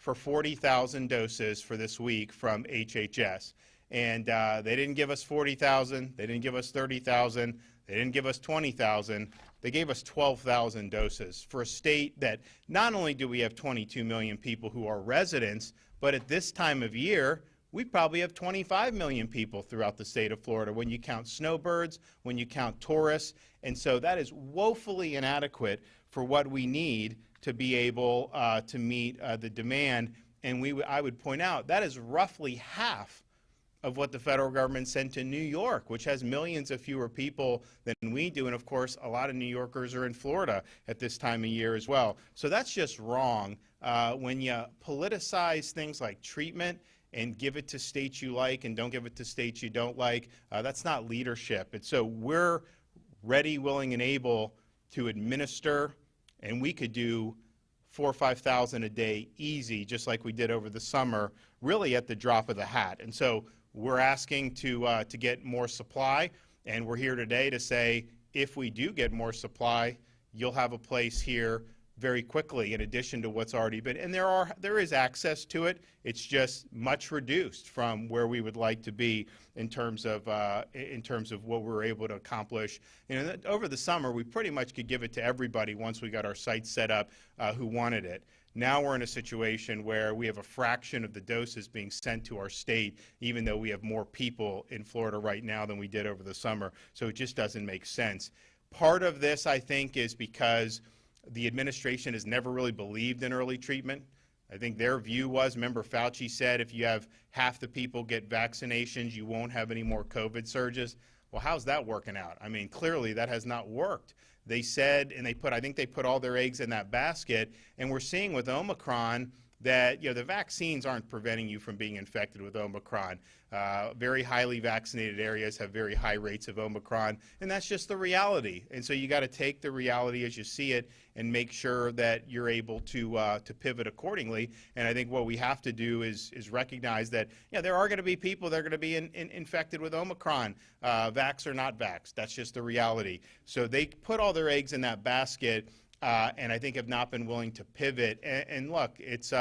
for 40,000 doses for this week from HHS. And they didn't give us 40,000, they didn't give us 30,000, they didn't give us 20,000, they gave us 12,000 doses for a state that not only do we have 22 million people who are residents, but at this time of year, we probably have 25 million people throughout the state of Florida when you count snowbirds, when you count tourists. And so that is woefully inadequate for what we need to be able to meet the demand. And I would point out that is roughly half of what the federal government sent to New York, which has millions of fewer people than we do. And of course, a lot of New Yorkers are in Florida at this time of year as well. So that's just wrong. When you politicize things like treatment and give it to states you like and don't give it to states you don't like, that's not leadership. And so we're ready, willing, and able to administer, and we could do 4,000 or 5,000 a day easy, just like we did over the summer, really at the drop of the hat. And so we're asking to get more supply, and we're here today to say if we do get more supply, you'll have a place here very quickly in addition to what's already been. And there is access to it. It's just much reduced from where we would like to be in terms of what we're able to accomplish. Over the summer, we pretty much could give it to everybody once we got our site set up who wanted it. Now we're in a situation where we have a fraction of the doses being sent to our state, even though we have more people in Florida right now than we did over the summer. So it just doesn't make sense. Part of this, I think, is because the administration has never really believed in early treatment. I think their view was, remember Fauci said if you have half the people get vaccinations, you won't have any more COVID surges. Well, how's that working out? I mean, clearly that has not worked. They said, and I think they put all their eggs in that basket, and we're seeing with Omicron that the vaccines aren't preventing you from being infected with Omicron. Very highly vaccinated areas have very high rates of Omicron, and that's just the reality. And so you got to take the reality as you see it and make sure that you're able to pivot accordingly. And I think what we have to do is recognize that there are going to be people that are going to be infected with Omicron, vax or not vax. That's just the reality. So they put all their eggs in that basket. And I think have not been willing to pivot. And look, it's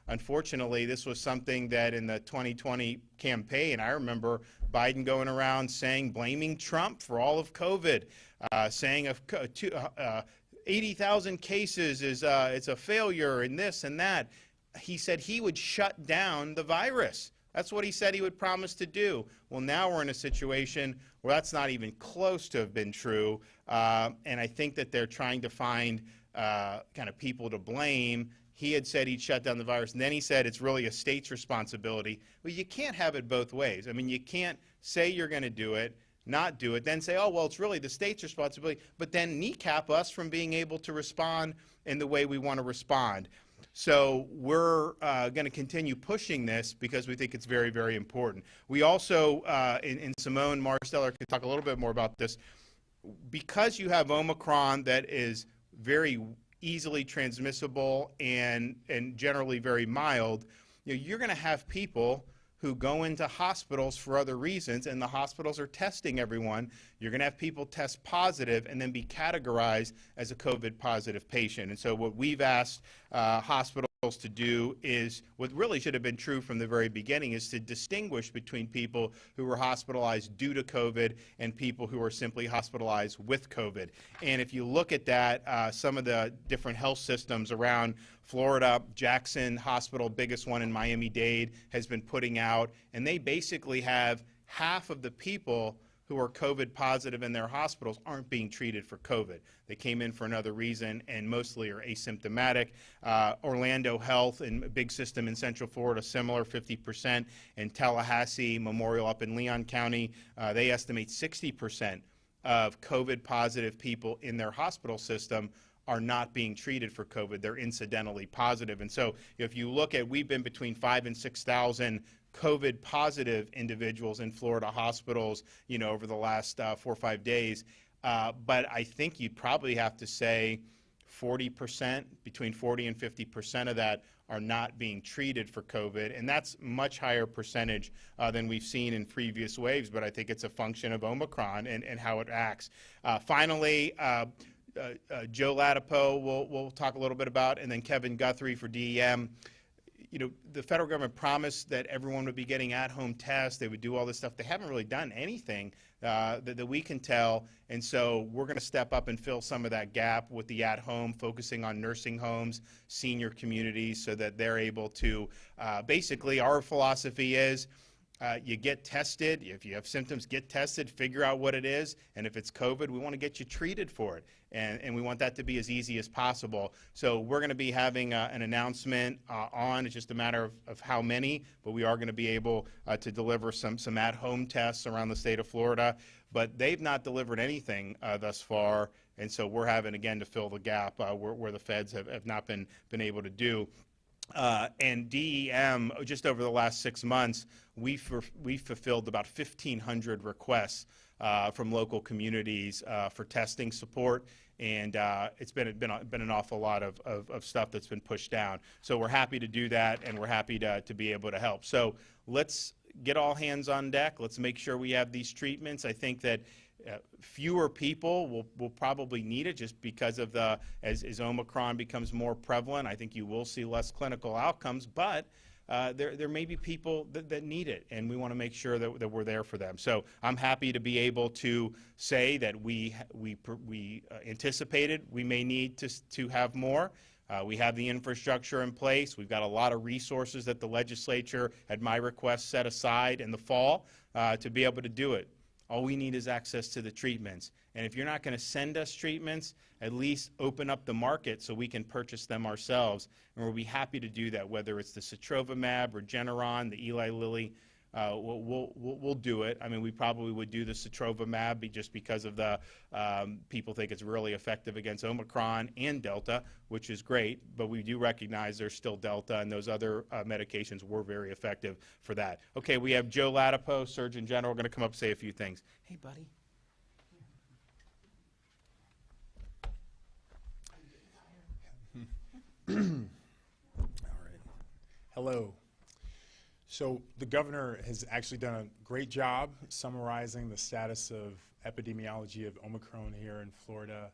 unfortunately, this was something that in the 2020 campaign, I remember Biden going around blaming Trump for all of COVID, saying 80,000 cases is it's a failure and this and that. He said he would shut down the virus. That's what he said he would promise to do. Well, now we're in a situation where that's not even close to have been true. And I think that they're trying to find kind of people to blame. He had said he'd shut down the virus, and then he said it's really a state's responsibility. Well, you can't have it both ways. I mean, you can't say you're going to do it, not do it, then say, oh, well, it's really the state's responsibility, but then kneecap us from being able to respond in the way we want to respond. So we're going to continue pushing this because we think it's very, very important. We also, and Simone Marsteller could talk a little bit more about this, because you have Omicron that is very easily transmissible and generally very mild, you're going to have people who go into hospitals for other reasons, and the hospitals are testing everyone. You're going to have people test positive and then be categorized as a COVID positive patient. And so what we've asked hospitals to do is what really should have been true from the very beginning, is to distinguish between people who were hospitalized due to COVID and people who are simply hospitalized with COVID. And if you look at that, some of the different health systems around Florida, Jackson Hospital, biggest one in Miami-Dade, has been putting out, and they basically have half of the people who are COVID positive in their hospitals aren't being treated for COVID. They came in for another reason and mostly are asymptomatic. Orlando Health, and a big system in Central Florida, similar, 50%. And Tallahassee Memorial up in Leon County, they estimate 60% of COVID positive people in their hospital system are not being treated for COVID. They're incidentally positive. And so if you look at, we've been between 5,000 and 6,000 COVID positive individuals in Florida hospitals, over the last 4 or 5 days. But I think you'd probably have to say 40%, between 40 and 50% of that are not being treated for COVID. And that's much higher percentage than we've seen in previous waves. But I think it's a function of Omicron and how it acts. Finally, Joe Latipo we'll talk a little bit about, and then Kevin Guthrie for DEM. the federal government promised that everyone would be getting at-home tests. They would do all this stuff. They haven't really done anything that we can tell. And so we're going to step up and fill some of that gap with the at-home, focusing on nursing homes, senior communities, so that they're able to, basically our philosophy is, you get tested. If you have symptoms, get tested, figure out what it is. And if it's COVID, we want to get you treated for it. And we want that to be as easy as possible. So we're going to be having an announcement on. It's just a matter of how many, but we are going to be able to deliver some at-home tests around the state of Florida. But they've not delivered anything thus far. And so we're having, again, to fill the gap where the feds have not been able to do. And DEM, just over the last 6 months, we fulfilled about 1,500 requests from local communities for testing support, and it's been an awful lot of stuff that's been pushed down. So we're happy to do that, and we're happy to be able to help. So let's get all hands on deck. Let's make sure we have these treatments. I think that fewer people will probably need it just because of as Omicron becomes more prevalent. I think you will see less clinical outcomes, but there may be people that need it, and we want to make sure that we're there for them. So I'm happy to be able to say that we anticipated we may need to have more. We have the infrastructure in place. We've got a lot of resources that the legislature, at my request, set aside in the fall to be able to do it. All we need is access to the treatments. And if you're not going to send us treatments, at least open up the market so we can purchase them ourselves. And we'll be happy to do that, whether it's the Sotrovimab, Regeneron, the Eli Lilly. We'll do it. I mean, we probably would do the Sotrovimab just because of the people think it's really effective against Omicron and Delta, which is great. But we do recognize there's still Delta, and those other medications were very effective for that. Okay, we have Joe Latipo, Surgeon General, going to come up and say a few things. Hey, buddy. All right. Hello. So the governor has actually done a great job summarizing the status of epidemiology of Omicron here in Florida.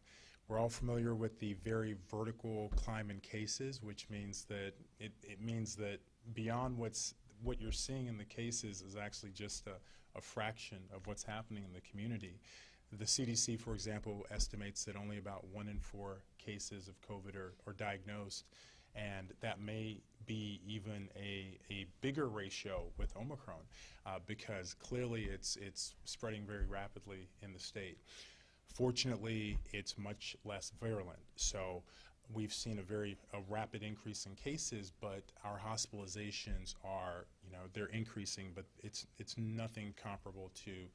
We're all familiar with the very vertical climb in cases, which means that it means that beyond what you're seeing in the cases is actually just a fraction of what's happening in the community. The CDC, for example, estimates that only about 1 in 4 cases of COVID are diagnosed, and that may be even a bigger ratio with Omicron because clearly it's spreading very rapidly in the state. Fortunately, it's much less virulent. So we've seen a rapid increase in cases, but our hospitalizations are, they're increasing, but it's nothing comparable to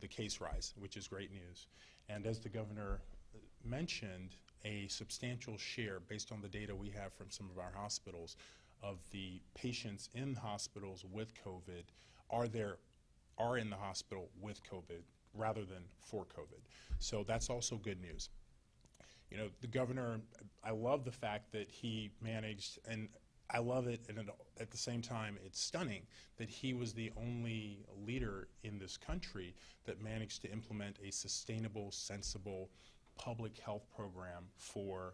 the case rise, which is great news. And as the governor mentioned, a substantial share, based on the data we have from some of our hospitals, of the patients in hospitals with COVID are in the hospital with COVID rather than for COVID. So that's also good news. The governor, I love the fact that he managed, and I love it, and at the same time, it's stunning that he was the only leader in this country that managed to implement a sustainable, sensible public health program for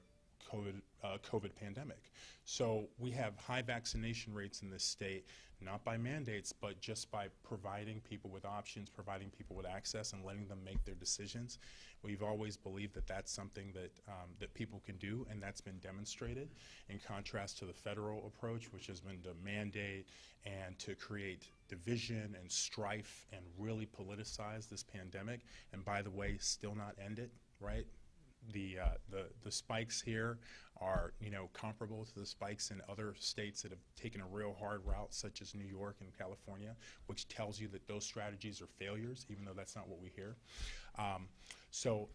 COVID pandemic. So we have high vaccination rates in this state, not by mandates, but just by providing people with options, providing people with access, and letting them make their decisions. We've always believed that that's something that people can do, and that's been demonstrated, in contrast to the federal approach, which has been to mandate and to create division and strife and really politicize this pandemic, and by the way, still not end it, right? The spikes here are, comparable to the spikes in other states that have taken a real hard route, such as New York and California, which tells you that those strategies are failures, even though that's not what we hear.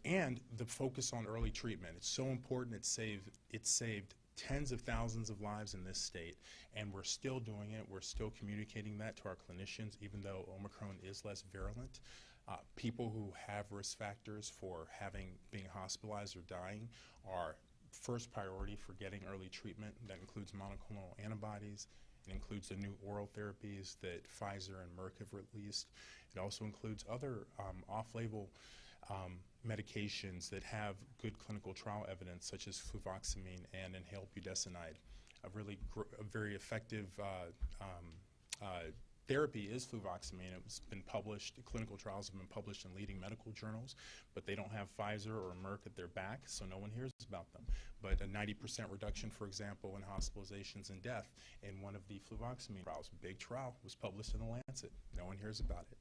And the focus on early treatment. It's so important. It saved tens of thousands of lives in this state, and we're still doing it. We're still communicating that to our clinicians, even though Omicron is less virulent. People who have risk factors for being hospitalized or dying are first priority for getting early treatment. That includes monoclonal antibodies. It includes the new oral therapies that Pfizer and Merck have released. It also includes other off-label medications that have good clinical trial evidence, such as fluvoxamine and inhaled budesonide. a very effective therapy is fluvoxamine. It's been published, clinical trials have been published in leading medical journals, but they don't have Pfizer or Merck at their back, so no one hears about them. But a 90% reduction, for example, in hospitalizations and death in one of the fluvoxamine trials, big trial, was published in the Lancet. No one hears about it.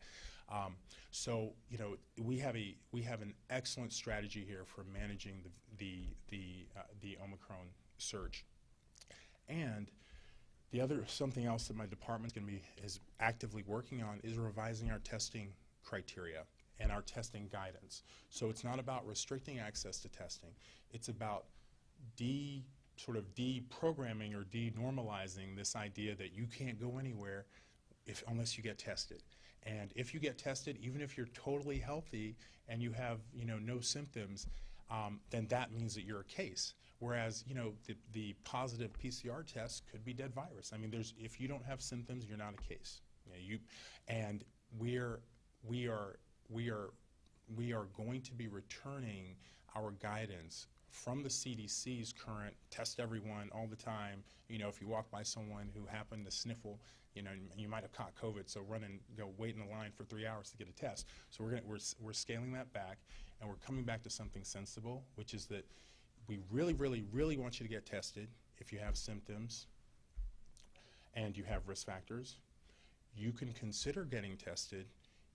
So, you know, we have an excellent strategy here for managing the Omicron surge. And something else that my department is actively working on is revising our testing criteria and our testing guidance. So it's not about restricting access to testing. It's about deprogramming or denormalizing this idea that you can't go anywhere unless you get tested. And if you get tested, even if you're totally healthy and you have, you know, no symptoms, then that means that you're a case. Whereas, you know, the positive PCR test could be dead virus. I mean, if you don't have symptoms, you're not a case. You know, and we are going to be returning our guidance from the CDC's current test everyone all the time. You know, if you walk by someone who happened to sniffle, you know, you might have caught COVID, so wait in the line for 3 hours to get a test. So we're scaling that back, and we're coming back to something sensible, which is that we really, really, really want you to get tested if you have symptoms and you have risk factors. You can consider getting tested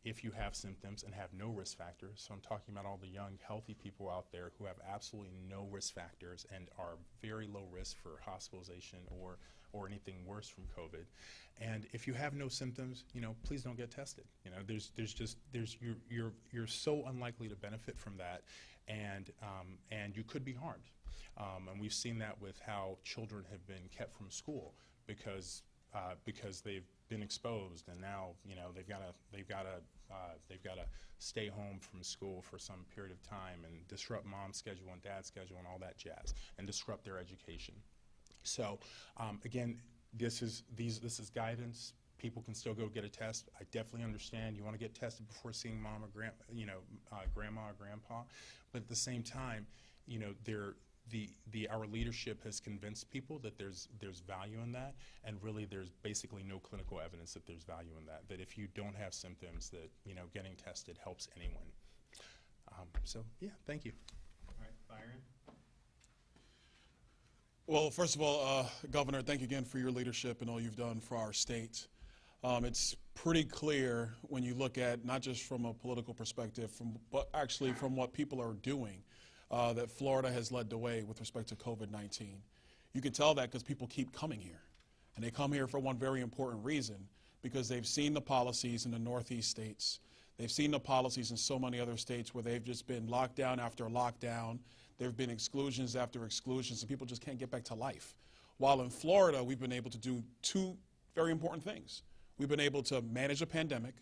if you have symptoms and have no risk factors. So I'm talking about all the young, healthy people out there who have absolutely no risk factors and are very low risk for hospitalization or anything worse from COVID. And if you have no symptoms, you know, please don't get tested. You know, you're so unlikely to benefit from that, and you could be harmed. And we've seen that with how children have been kept from school because they've been exposed, and now, you know, they've got to stay home from school for some period of time and disrupt mom's schedule and dad's schedule and all that jazz, and disrupt their education. So again, this is guidance. People can still go get a test. I definitely understand you want to get tested before seeing mom or grandma or grandpa, but at the same time, you know, our leadership has convinced people that there's value in that, and really there's basically no clinical evidence that there's value in that. That if you don't have symptoms, that, you know, getting tested helps anyone. So yeah, thank you. All right, Byron. Well, first of all, Governor, thank you again for your leadership and all you've done for our state. It's pretty clear when you look at, not just from a political perspective, but actually from what people are doing, that Florida has led the way with respect to COVID-19. You can tell that because people keep coming here. And they come here for one very important reason, because they've seen the policies in the Northeast states. They've seen the policies in so many other states where they've just been lockdown after lockdown. There have been exclusions after exclusions, and people just can't get back to life. While in Florida, we've been able to do two very important things. We've been able to manage a pandemic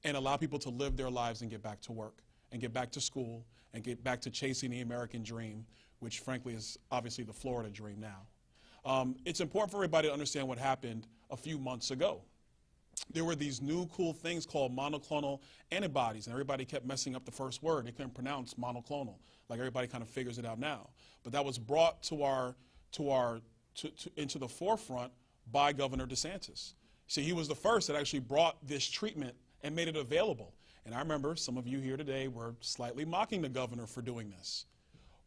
and allow people to live their lives and get back to work and get back to school and get back to chasing the American dream, which frankly is obviously the Florida dream now. It's important for everybody to understand what happened a few months ago. There were these new cool things called monoclonal antibodies, and everybody kept messing up the first word. They couldn't pronounce monoclonal, like everybody kind of figures it out now. But that was brought into the forefront by Governor DeSantis. See, he was the first that actually brought this treatment and made it available. And I remember some of you here today were slightly mocking the governor for doing this.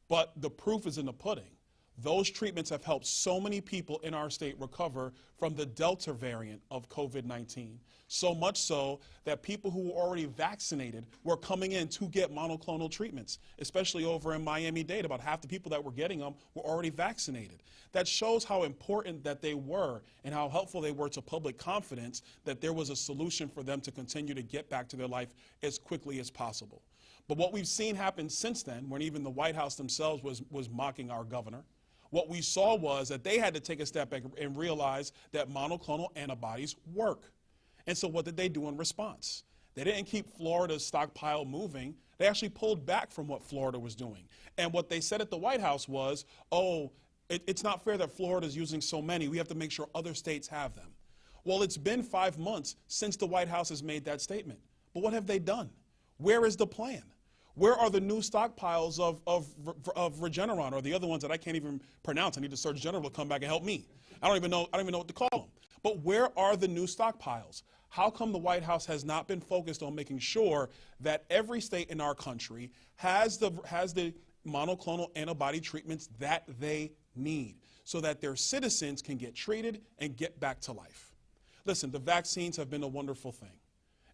But the proof is in the pudding. Those treatments have helped so many people in our state recover from the Delta variant of COVID-19. So much so that people who were already vaccinated were coming in to get monoclonal treatments, especially over in Miami-Dade. About half the people that were getting them were already vaccinated. That shows how important that they were and how helpful they were to public confidence that there was a solution for them to continue to get back to their life as quickly as possible. But what we've seen happen since then, when even the White House themselves was mocking our governor, what we saw was that they had to take a step back and realize that monoclonal antibodies work. And so what did they do in response? They didn't keep Florida's stockpile moving. They actually pulled back from what Florida was doing. And what they said at the White House was, it's not fair that Florida's using so many. We have to make sure other states have them. Well, it's been 5 months since the White House has made that statement. But what have they done? Where is the plan? Where are the new stockpiles of Regeneron or the other ones that I can't even pronounce? I need the Surgeon General to come back and help me. I don't even know what to call them. But where are the new stockpiles? How come the White House has not been focused on making sure that every state in our country has the monoclonal antibody treatments that they need so that their citizens can get treated and get back to life? Listen, the vaccines have been a wonderful thing.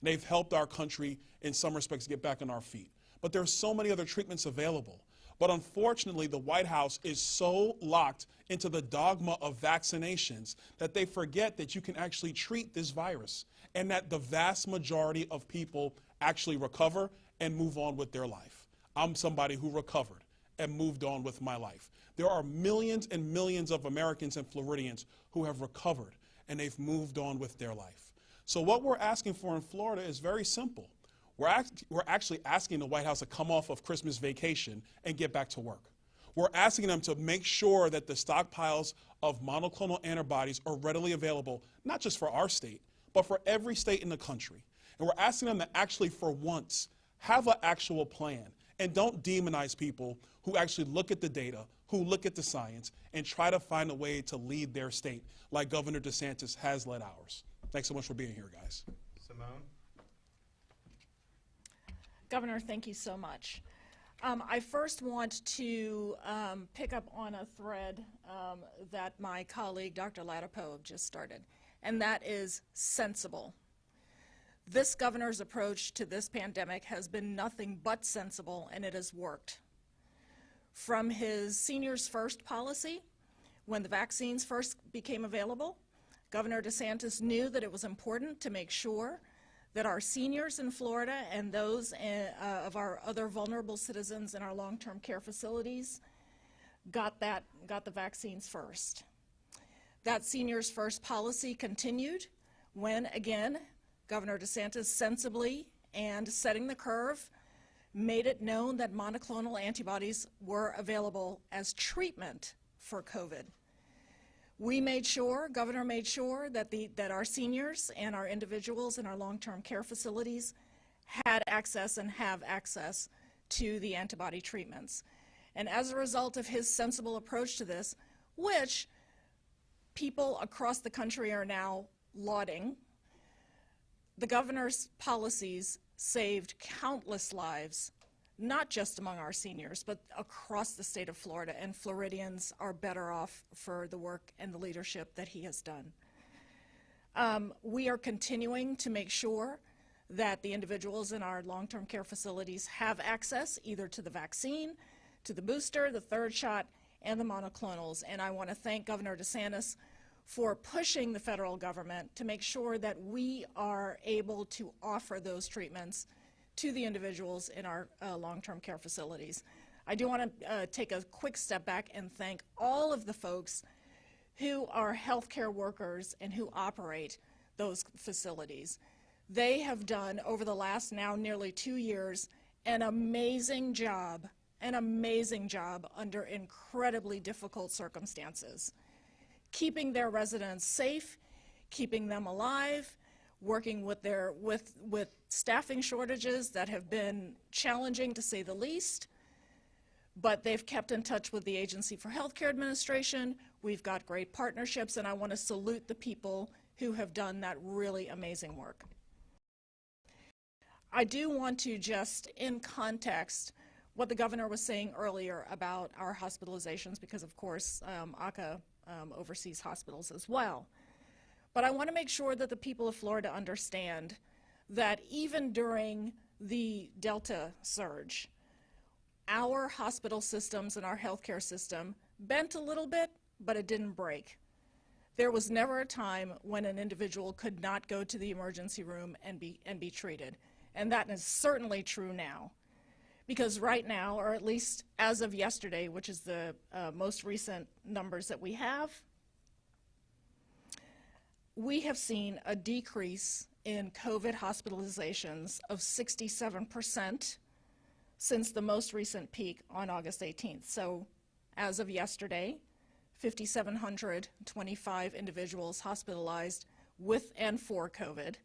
They've helped our country in some respects get back on our feet. But there are so many other treatments available. But unfortunately, the White House is so locked into the dogma of vaccinations that they forget that you can actually treat this virus and that the vast majority of people actually recover and move on with their life. I'm somebody who recovered and moved on with my life. There are millions and millions of Americans and Floridians who have recovered and they've moved on with their life. So what we're asking for in Florida is very simple. We're actually asking the White House to come off of Christmas vacation and get back to work. We're asking them to make sure that the stockpiles of monoclonal antibodies are readily available, not just for our state, but for every state in the country. And we're asking them to actually, for once, have an actual plan and don't demonize people who actually look at the data, who look at the science, and try to find a way to lead their state like Governor DeSantis has led ours. Thanks so much for being here, guys. Simone? Governor, thank you so much. I first want to pick up on a thread that my colleague, Dr. Ladapo, just started, and that is sensible. This governor's approach to this pandemic has been nothing but sensible, and it has worked. From his Seniors First policy, when the vaccines first became available, Governor DeSantis knew that it was important to make sure that our seniors in Florida and those of our other vulnerable citizens in our long-term care facilities got the vaccines first. That Seniors First policy continued when, again, Governor DeSantis sensibly and setting the curve made it known that monoclonal antibodies were available as treatment for COVID. We made sure, Governor made sure that our seniors and our individuals in our long-term care facilities had access and have access to the antibody treatments. And as a result of his sensible approach to this, which people across the country are now lauding, the governor's policies saved countless lives, not just among our seniors, but across the state of Florida, and Floridians are better off for the work and the leadership that he has done. We are continuing to make sure that the individuals in our long-term care facilities have access either to the vaccine, to the booster, the third shot, and the monoclonals. And I want to thank Governor DeSantis for pushing the federal government to make sure that we are able to offer those treatments to the individuals in our long-term care facilities. I do want to take a quick step back and thank all of the folks who are healthcare workers and who operate those facilities. They have done, over the last now nearly 2 years, an amazing job under incredibly difficult circumstances, keeping their residents safe, keeping them alive, working with staffing shortages that have been challenging to say the least, but they've kept in touch with the Agency for Healthcare Administration. We've got great partnerships, and I want to salute the people who have done that really amazing work. I do want to just, in context, what the governor was saying earlier about our hospitalizations, because of course ACA oversees hospitals as well. But I want to make sure that the people of Florida understand that even during the Delta surge, our hospital systems and our healthcare system bent a little bit, but it didn't break. There was never a time when an individual could not go to the emergency room and be treated. And that is certainly true now. Because right now, or at least as of yesterday, which is the most recent numbers that we have seen a decrease in COVID hospitalizations of 67% since the most recent peak on August 18th. So as of yesterday, 5,725 individuals hospitalized with and for COVID.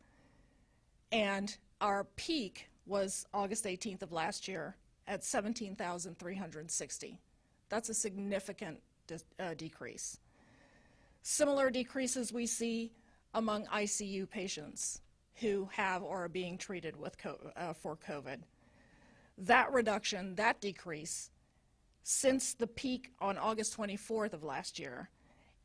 And our peak was August 18th of last year at 17,360. That's a significant decrease. Similar decreases we see among ICU patients who have or are being treated with for COVID. That reduction, that decrease, since the peak on August 24th of last year,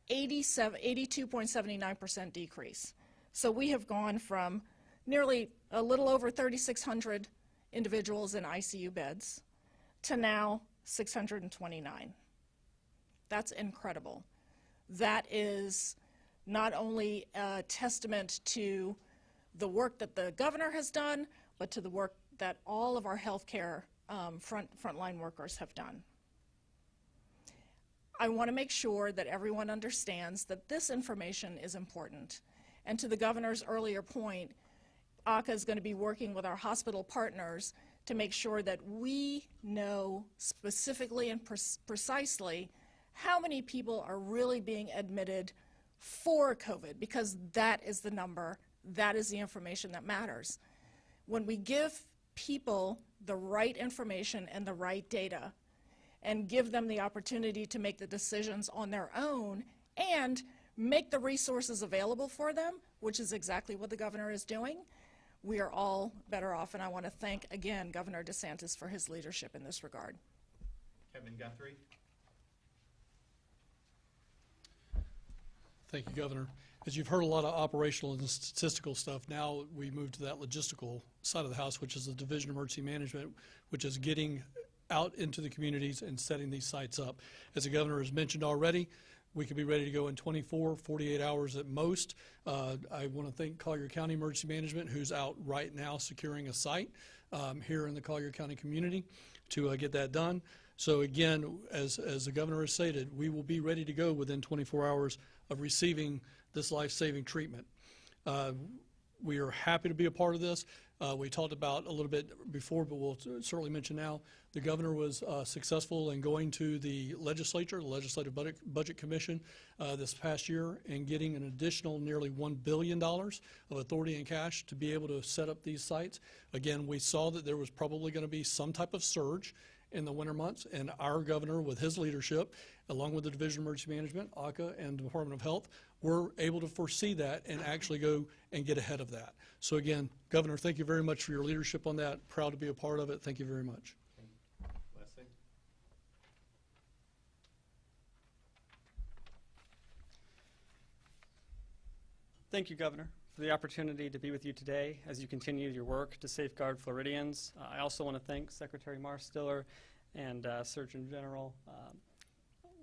82.79% decrease. So we have gone from nearly a little over 3,600 individuals in ICU beds to now 629. That's incredible. That is not only a testament to the work that the governor has done, but to the work that all of our healthcare frontline workers have done. I want to make sure that everyone understands that this information is important. And to the governor's earlier point, ACA is going to be working with our hospital partners to make sure that we know specifically and precisely how many people are really being admitted for COVID, because that is the number, that is the information that matters. When we give people the right information and the right data and give them the opportunity to make the decisions on their own and make the resources available for them, which is exactly what the governor is doing, we are all better off. And I want to thank again Governor DeSantis for his leadership in this regard. Kevin Guthrie. Thank you, Governor. As you've heard a lot of operational and statistical stuff, now we move to that logistical side of the house, which is the Division of Emergency Management, which is getting out into the communities and setting these sites up. As the governor has mentioned already, we could be ready to go in 24, 48 hours at most. I want to thank Collier County Emergency Management, who's out right now securing a site here in the Collier County community to get that done. So again, as the governor has stated, we will be ready to go within 24 hours of receiving this life-saving treatment. We are happy to be a part of this. We talked about a little bit before, but we'll certainly mention now, the governor was successful in going to the legislature, the Legislative Budget Commission this past year, and getting an additional nearly $1 billion of authority in cash to be able to set up these sites. Again, we saw that there was probably going to be some type of surge in the winter months, and our governor, with his leadership, along with the Division of Emergency Management, ACA, and the Department of Health, were able to foresee that and actually go and get ahead of that. So again, Governor, thank you very much for your leadership on that. Proud to be a part of it. Thank you very much. Leslie. Thank you, Governor, for the opportunity to be with you today as you continue your work to safeguard Floridians. I also want to thank Secretary Marstiller and Surgeon General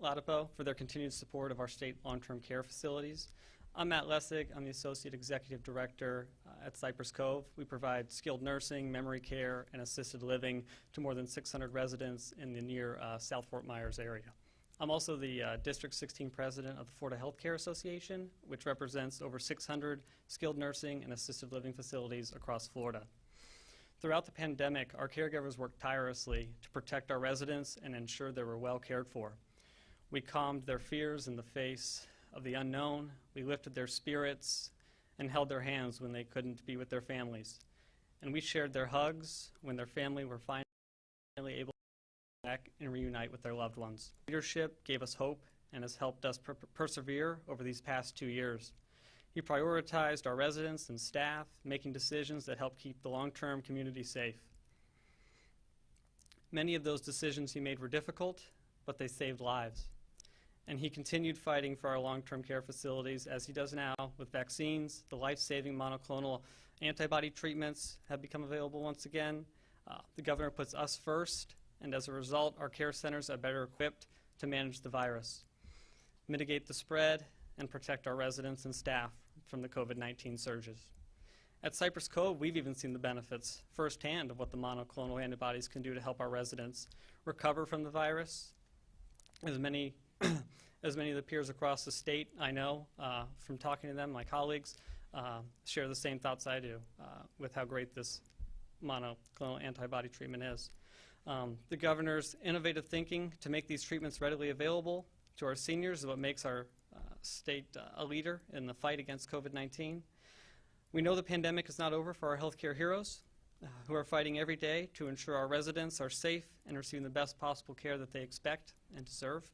Ladapo for their continued support of our state long-term care facilities. I'm Matt Lessig. I'm the Associate Executive Director at Cypress Cove. We provide skilled nursing, memory care, and assisted living to more than 600 residents in the near South Fort Myers area. I'm also the District 16 President of the Florida Healthcare Association, which represents over 600 skilled nursing and assisted living facilities across Florida. Throughout the pandemic, our caregivers worked tirelessly to protect our residents and ensure they were well cared for. We calmed their fears in the face of the unknown. We lifted their spirits and held their hands when they couldn't be with their families. And we shared their hugs when their family were finally able to back and reunite with their loved ones. Leadership gave us hope and has helped us persevere over these past 2 years. He prioritized our residents and staff, making decisions that help keep the long-term community safe. Many of those decisions he made were difficult, but they saved lives. And he continued fighting for our long-term care facilities as he does now with vaccines. The life-saving monoclonal antibody treatments have become available once again. The governor puts us first, and as a result, our care centers are better equipped to manage the virus, mitigate the spread, and protect our residents and staff from the COVID-19 surges. At Cypress Cove, we've even seen the benefits firsthand of what the monoclonal antibodies can do to help our residents recover from the virus. As many of the peers across the state I know from talking to them, my colleagues, share the same thoughts I do with how great this monoclonal antibody treatment is. The governor's innovative thinking to make these treatments readily available to our seniors is what makes our state a leader in the fight against COVID-19. We know the pandemic is not over for our healthcare heroes. who are fighting every day to ensure our residents are safe and receiving the best possible care that they expect and deserve.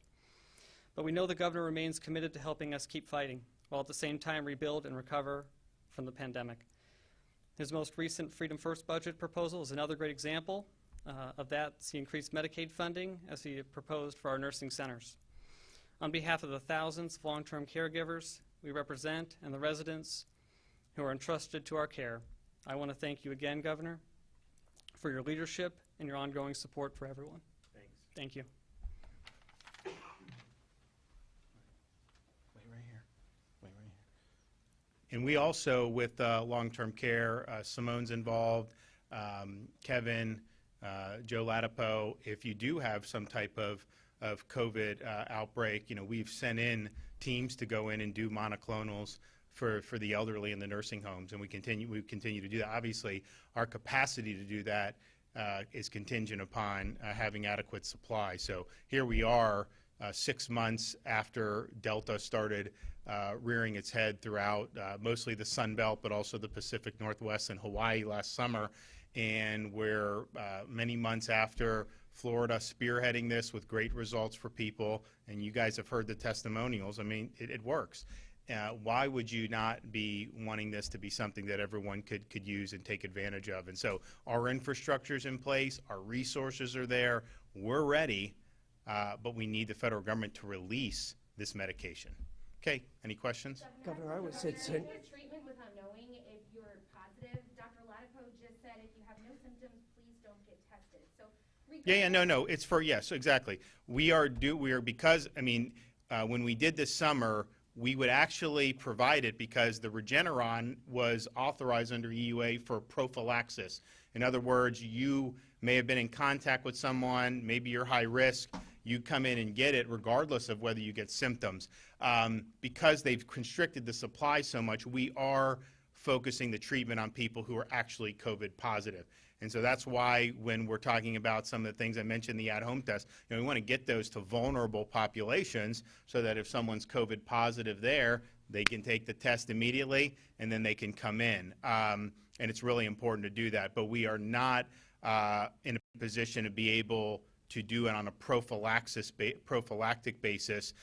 But we know the governor remains committed to helping us keep fighting, while at the same time rebuild and recover from the pandemic. His most recent Freedom First budget proposal is another great example of that. He increased Medicaid funding as he proposed for our nursing centers. On behalf of the thousands of long-term caregivers we represent and the residents who are entrusted to our care, I want to thank you again, Governor, for your leadership and your ongoing support for everyone. Thanks. Thank you. Wait right here. Wait right here. And we also, with long-term care, Simone's involved, Kevin, Joe Latipo, if you do have some type of COVID outbreak, we've sent in teams to go in and do monoclonals for the elderly in the nursing homes, and we continue to do that. Obviously, our capacity to do that is contingent upon having adequate supply. So here we are 6 months after Delta started rearing its head throughout mostly the Sun Belt, but also the Pacific Northwest and Hawaii last summer. And we're many months after Florida spearheading this with great results for people, and you guys have heard the testimonials. I mean, it works. Why would you not be wanting this to be something that everyone could use and take advantage of? And so our infrastructure's in place, our resources are there, we're ready, but we need the federal government to release this medication. Okay, any questions? Governor, I would say Can you get treatment without knowing if you're positive? Dr. Latipo just said if you have no symptoms, please don't get tested. So Yeah, no, it's for, yes, exactly. We are because, I mean, when we did this summer, we would actually provide it because the Regeneron was authorized under EUA for prophylaxis. In other words, you may have been in contact with someone, maybe you're high risk, you come in and get it regardless of whether you get symptoms. Because they've constricted the supply so much, we are focusing the treatment on people who are actually COVID positive. And so that's why when we're talking about some of the things I mentioned, the at-home test, we want to get those to vulnerable populations so that if someone's COVID positive there, they can take the test immediately and then they can come in. And it's really important to do that. But we are not in a position to be able to do it on a prophylactic basis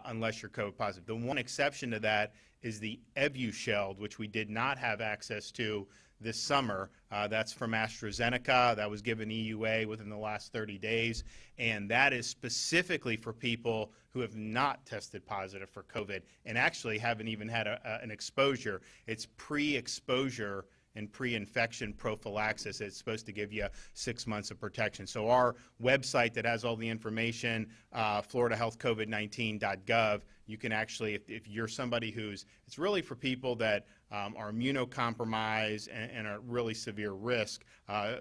unless you're COVID positive. The one exception to that is the Evusheld, which we did not have access to this summer. That's from AstraZeneca. That was given EUA within the last 30 days. And that is specifically for people who have not tested positive for COVID and actually haven't even had an exposure. It's pre-exposure and pre-infection prophylaxis. It's supposed to give you 6 months of protection. So our website that has all the information, floridahealthcovid19.gov, you can actually, if you're somebody it's really for people that are immunocompromised and are really severe risk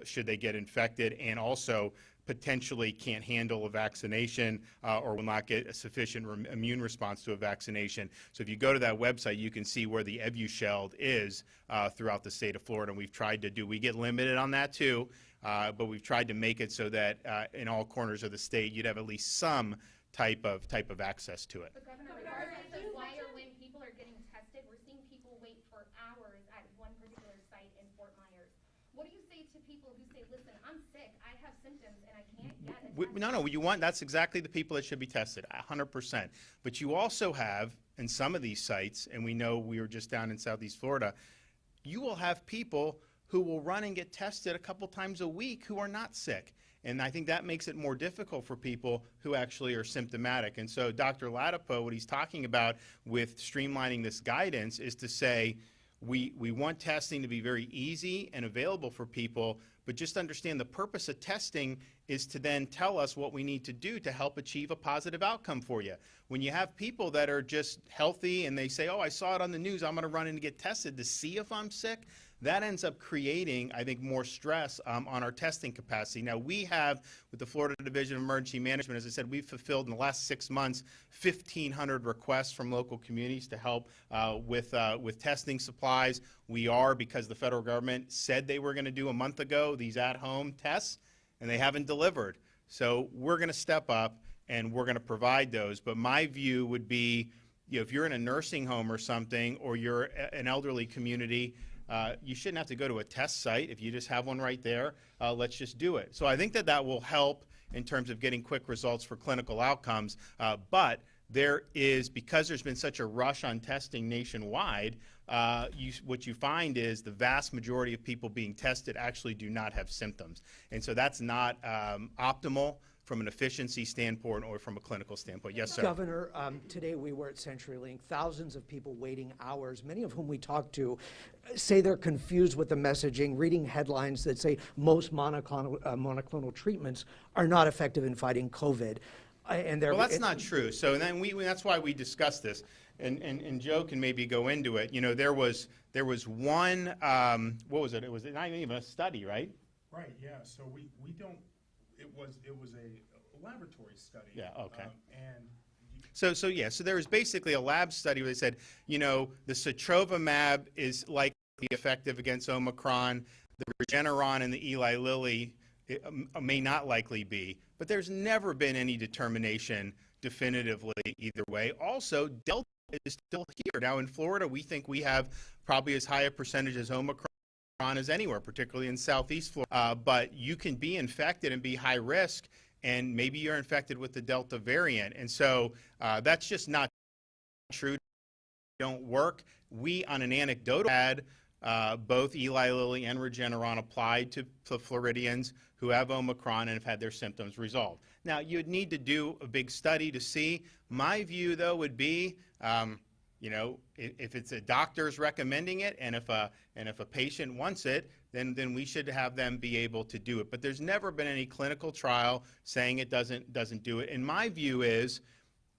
should they get infected, and also potentially can't handle a vaccination or will not get a sufficient immune response to a vaccination. So if you go to that website, you can see where the Evusheld is throughout the state of Florida. And we get limited on that too, but we've tried to make it so that in all corners of the state, you'd have at least some type of access to it. But Governor, regardless of why or when people are getting tested, we're seeing people wait for hours at one particular site in Fort Myers. What do you say to people who say, listen, I'm sick, I have symptoms, and I can't get a test? That's exactly the people that should be tested, 100%. But you also have, in some of these sites, and we know we were just down in Southeast Florida, you will have people who will run and get tested a couple times a week who are not sick. And I think that makes it more difficult for people who actually are symptomatic. And so Dr. Latipo, what he's talking about with streamlining this guidance is to say, we want testing to be very easy and available for people, but just understand the purpose of testing is to then tell us what we need to do to help achieve a positive outcome for you. When you have people that are just healthy and they say, oh, I saw it on the news, I'm going to run in and get tested to see if I'm sick, that ends up creating, I think, more stress on our testing capacity. Now, we have, with the Florida Division of Emergency Management, as I said, we've fulfilled in the last 6 months 1,500 requests from local communities to help with testing supplies. We are, because the federal government said they were going to do a month ago these at-home tests, and they haven't delivered. So we're going to step up and we're going to provide those. But my view would be, if you're in a nursing home or something, or you're an elderly community, you shouldn't have to go to a test site. If you just have one right there, let's just do it. So I think that that will help in terms of getting quick results for clinical outcomes. But there is, because there's been such a rush on testing nationwide, what you find is the vast majority of people being tested actually do not have symptoms. And so that's not optimal from an efficiency standpoint or from a clinical standpoint. Yes, sir. Governor, today we were at CenturyLink. Thousands of people waiting hours, many of whom we talked to, say they're confused with the messaging, reading headlines that say most monoclonal treatments are not effective in fighting COVID. Well, that's not true. So then that's why we discussed this, and Joe can maybe go into it. You know, there was one, what was it? It was not even a study, right? Right, yeah, so we don't, it was a laboratory study. Yeah, okay. And So there was basically a lab study where they said, you know, the sotrovimab is likely effective against Omicron, the Regeneron and the Eli Lilly may not likely be, but there's never been any determination definitively either way. Also, Delta is still here. Now in Florida, we think we have probably as high a percentage as Omicron as anywhere, particularly in Southeast Florida, but you can be infected and be high risk, and maybe you're infected with the Delta variant. And so that's just not true. Don't work. We, on an anecdotal, had both Eli Lilly and Regeneron applied to Floridians who have Omicron and have had their symptoms resolved. Now, you'd need to do a big study to see. My view, though, would be, you know, if it's a doctor's recommending it, and if a patient wants it, then we should have them be able to do it. But there's never been any clinical trial saying it doesn't do it. And my view is,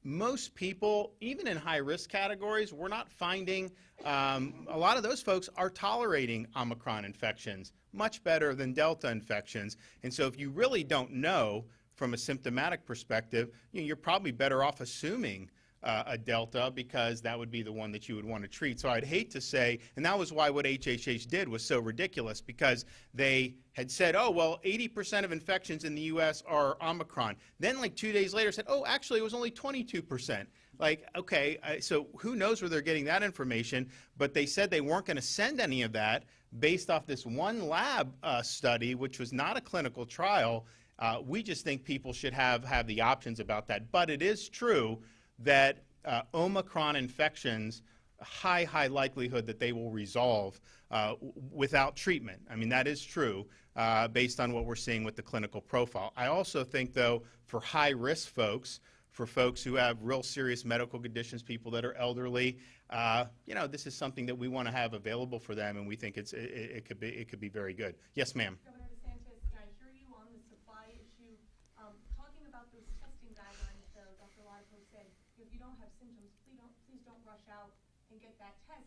most people, even in high-risk categories, we're not finding, a lot of those folks are tolerating Omicron infections much better than Delta infections. And so if you really don't know from a symptomatic perspective, you know, you're probably better off assuming a Delta, because that would be the one that you would want to treat. So I'd hate to say, and that was why what HHH did was so ridiculous, because they had said, oh, well, 80% of infections in the U.S. are Omicron. Then like 2 days later said, oh, actually, it was only 22%. Like, okay, so who knows where they're getting that information, but they said they weren't going to send any of that based off this one lab study, which was not a clinical trial. We just think people should have the options about that. But it is true that Omicron infections, high likelihood that they will resolve without treatment. I mean, that is true based on what we're seeing with the clinical profile. I also think, though, for high-risk folks, for folks who have real serious medical conditions, people that are elderly, you know, this is something that we want to have available for them, and we think it could be very good. Yes, ma'am. Governor DeSantis, I hear you on the supply issue. Talking about those testing guidelines, though, Dr. Latipo said, if you don't have symptoms, please don't rush out and get that test.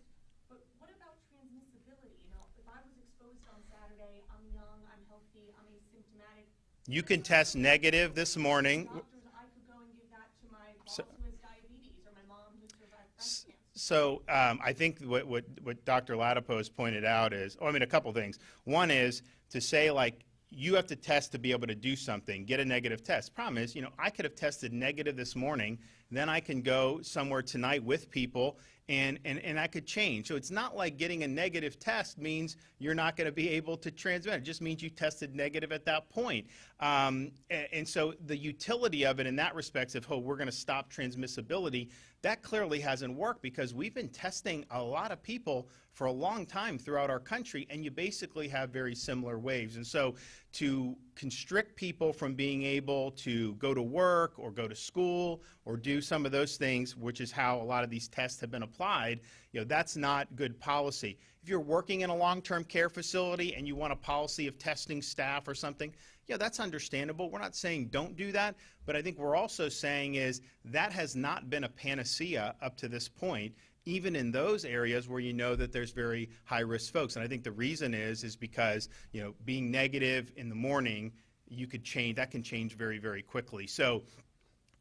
But what about transmissibility? You know, if I was exposed on Saturday, I'm young, I'm healthy, I'm asymptomatic. You can test negative this morning. Doctors, I could go and give that to my boss who has diabetes, or my mom who survived breast cancer. So I think what Dr. Latipo has pointed out is, a couple things. One is to say, like, you have to test to be able to do something, get a negative test. Problem is, you know, I could have tested negative this morning, then I can go somewhere tonight with people, and I could change. So it's not like getting a negative test means you're not going to be able to transmit. It just means you tested negative at that point. And so the utility of it in that respect of, oh, we're going to stop transmissibility, that clearly hasn't worked, because we've been testing a lot of people for a long time throughout our country, and you basically have very similar waves. And so to constrict people from being able to go to work or go to school or do some of those things, which is how a lot of these tests have been applied, you know, that's not good policy. If you're working in a long-term care facility and you want a policy of testing staff or something, yeah, that's understandable. We're not saying don't do that, but I think we're also saying is that has not been a panacea up to this point, even in those areas where you know that there's very high-risk folks. And I think the reason is because, you know, being negative in the morning, that can change very, very quickly. So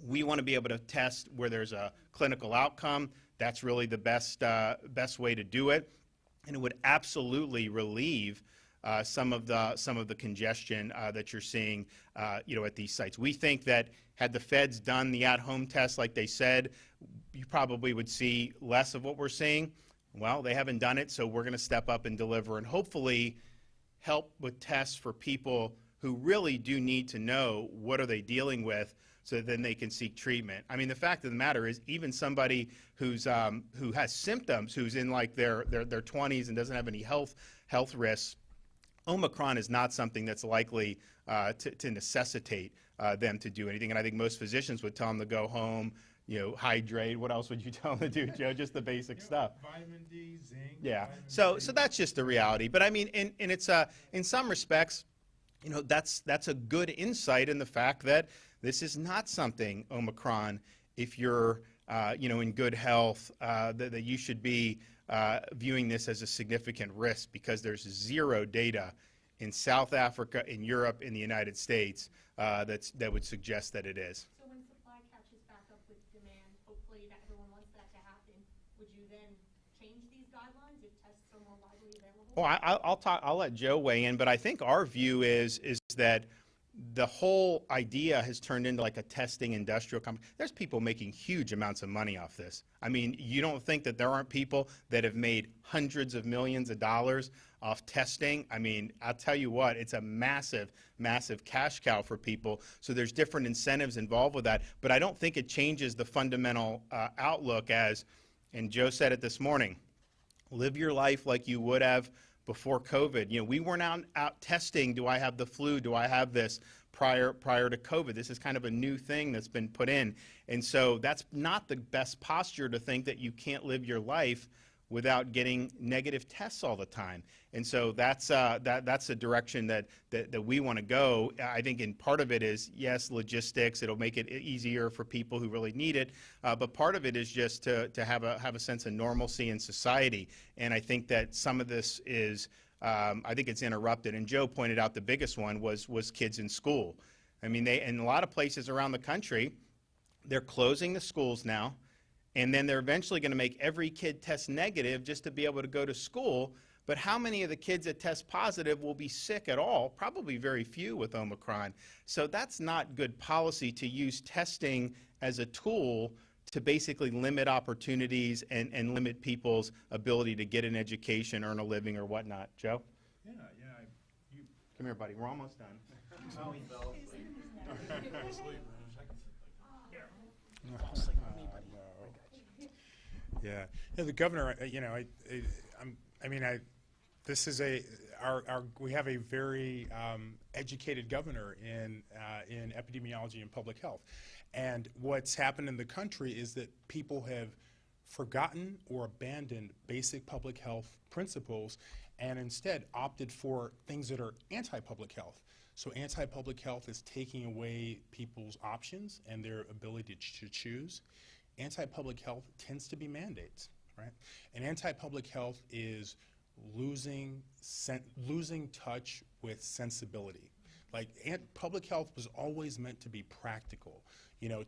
we want to be able to test where there's a clinical outcome. That's really the best way to do it. And it would absolutely relieve some of the congestion that you're seeing, you know, at these sites. We think that had the feds done the at-home test like they said, you probably would see less of what we're seeing. Well, they haven't done it, so we're going to step up and deliver and hopefully help with tests for people who really do need to know what are they dealing with so then they can seek treatment. I mean, the fact of the matter is even somebody who has symptoms, who's in like their 20s and doesn't have any health risks, Omicron is not something that's likely to necessitate them to do anything. And I think most physicians would tell them to go home, hydrate. What else would you tell them to do, Joe? Just the basic stuff. Vitamin D, zinc. Yeah. vitamin So C. that's just the reality. But I mean, and it's in some respects, that's a good insight in the fact that this is not something, Omicron, if you're in good health, that you should be viewing this as a significant risk, because there's zero data in South Africa, in Europe, in the United States that would suggest that it is. So when supply catches back up with demand, hopefully that everyone wants that to happen, would you then change these guidelines if tests are more widely available? Well, I'll let Joe weigh in, but I think our view is that the whole idea has turned into like a testing industrial company. There's people making huge amounts of money off this. I mean, you don't think that there aren't people that have made hundreds of millions of dollars off testing? I mean, I'll tell you what, it's a massive, massive cash cow for people. So there's different incentives involved with that, but I don't think it changes the fundamental outlook as, and Joe said it this morning, live your life like you would have before COVID. We weren't out testing, do I have the flu, do I have this, prior to COVID. This is kind of a new thing that's been put in. And so that's not the best posture to think that you can't live your life without getting negative tests all the time. And so that's the direction that we want to go. I think in part of it is, yes, logistics. It'll make it easier for people who really need it. But part of it is just to have a sense of normalcy in society. And I think that some of this is, I think it's interrupted. And Joe pointed out the biggest one was kids in school. I mean, in a lot of places around the country, they're closing the schools now. And then they're eventually going to make every kid test negative just to be able to go to school. But how many of the kids that test positive will be sick at all? Probably very few with Omicron. So that's not good policy to use testing as a tool to basically limit opportunities and limit people's ability to get an education, earn a living, or whatnot. Joe? Yeah. Come here, buddy. We're almost done. Yeah, the governor. We have a very educated governor in epidemiology and public health, and what's happened in the country is that people have forgotten or abandoned basic public health principles, and instead opted for things that are anti-public health. So anti-public health is taking away people's options and their ability to choose. Anti-public health tends to be mandates, right? And anti-public health is losing touch with sensibility. Like, public health was always meant to be practical,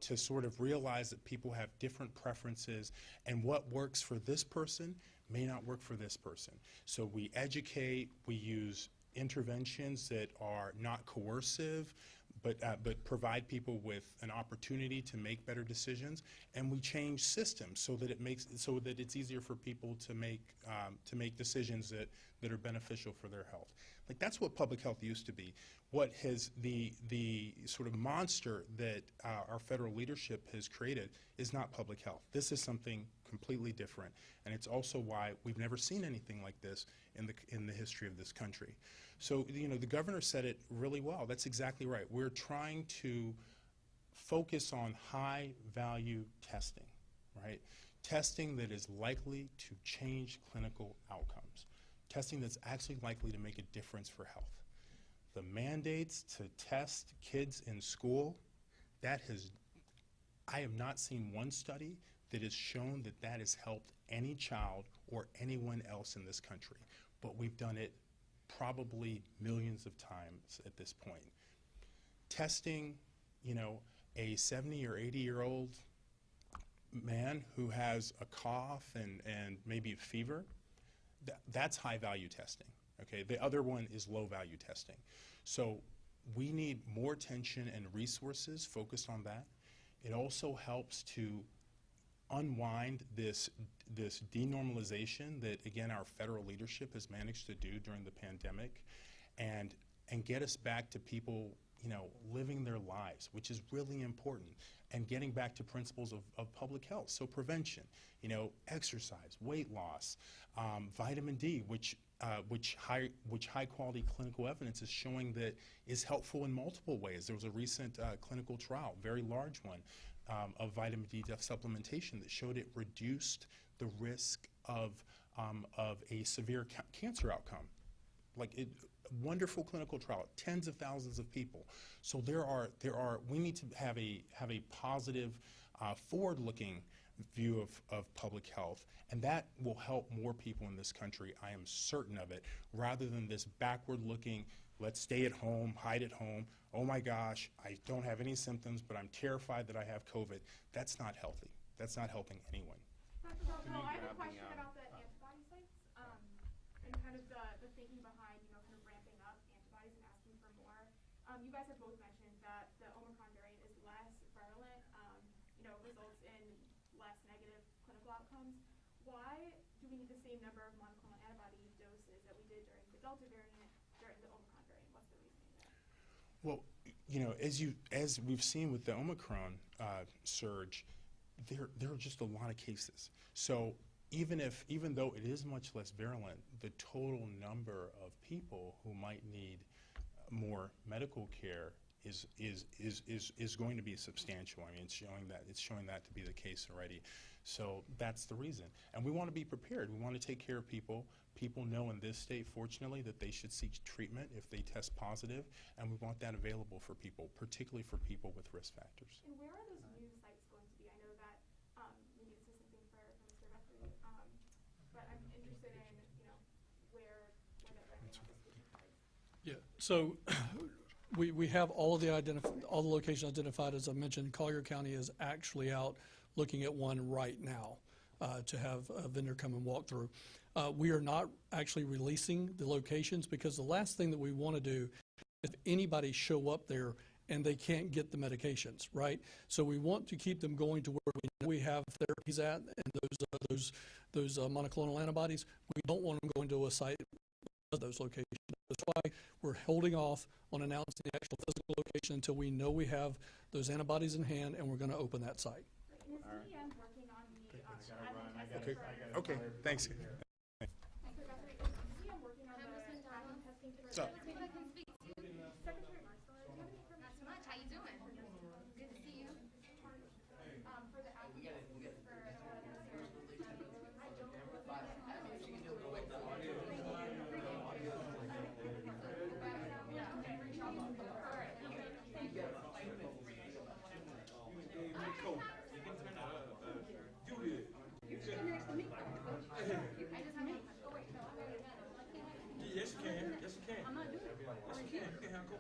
to sort of realize that people have different preferences, and what works for this person may not work for this person. So we educate, we use interventions that are not coercive, but provide people with an opportunity to make better decisions, and we change systems so that it's easier for people to make decisions that are beneficial for their health. Like, that's what public health used to be. What has the sort of monster that our federal leadership has created is not public health. This is something completely different, and it's also why we've never seen anything like this in the history of this country. So, the governor said it really well. That's exactly right. We're trying to focus on high-value testing, right? Testing that is likely to change clinical outcomes. Testing that's actually likely to make a difference for health. The mandates to test kids in school, I have not seen one study that has shown that has helped any child or anyone else in this country. But we've done it probably millions of times at this point. Testing, a 70 or 80-year-old man who has a cough and maybe a fever, that's high-value testing, okay? The other one is low-value testing. So we need more attention and resources focused on that. It also helps to unwind this denormalization that, again, our federal leadership has managed to do during the pandemic, and get us back to people, living their lives, which is really important, and getting back to principles of public health. So prevention, exercise, weight loss, vitamin D, which high quality clinical evidence is showing that is helpful in multiple ways. There was a recent clinical trial, very large one, of vitamin D supplementation that showed it reduced the risk of a severe cancer outcome. Wonderful clinical trial, tens of thousands of people. So we need to have a positive, forward-looking view of public health, and that will help more people in this country, I am certain of it, rather than this backward-looking, let's stay at home, hide at home, oh my gosh, I don't have any symptoms, but I'm terrified that I have COVID. That's not healthy. That's not helping anyone. Dr. Delgado, I have a question about the antibody sites, and kind of the thinking behind, kind of ramping up antibodies and asking for more. You guys have both mentioned that the Omicron variant is less virulent, results in less negative clinical outcomes. Why do we need the same number of monoclonal antibody doses that we did during the Delta variant during the Omicron variant? What's the reasoning there? Well, as we've seen with the Omicron surge, there are just a lot of cases. So even though it is much less virulent, the total number of people who might need more medical care is going to be substantial. I mean, it's showing that to be the case already. So that's the reason. And we want to be prepared. We want to take care of people. People know in this state, fortunately, that they should seek treatment if they test positive, and we want that available for people, particularly for people with risk factors. And where are those new sites going to be? I know that maybe this is something for Mr. Guthrie, but I'm interested in, where that ramping up is taking place. Yeah, so we have all of all the locations identified. As I mentioned, Collier County is actually out looking at one right now to have a vendor come and walk through. We are not actually releasing the locations because the last thing that we want to do is if anybody show up there and they can't get the medications, right? So we want to keep them going to where we know we have therapies at, and those monoclonal antibodies. We don't want them going to a site of those locations. That's why we're holding off on announcing the actual physical location until we know we have those antibodies in hand, and we're going to open that site. And is DEM working on the at-home testing for? Okay, thanks. Mr. Guthrie, is DEM working on the at-home testing for? So- Maybe I can speak to you. Secretary Marcel, do you have any information? Not too much. How you doing? Good to see you. For the at-home testing for Yes, you can. Yes, you can. I'm not doing it. Yes, you can. You can have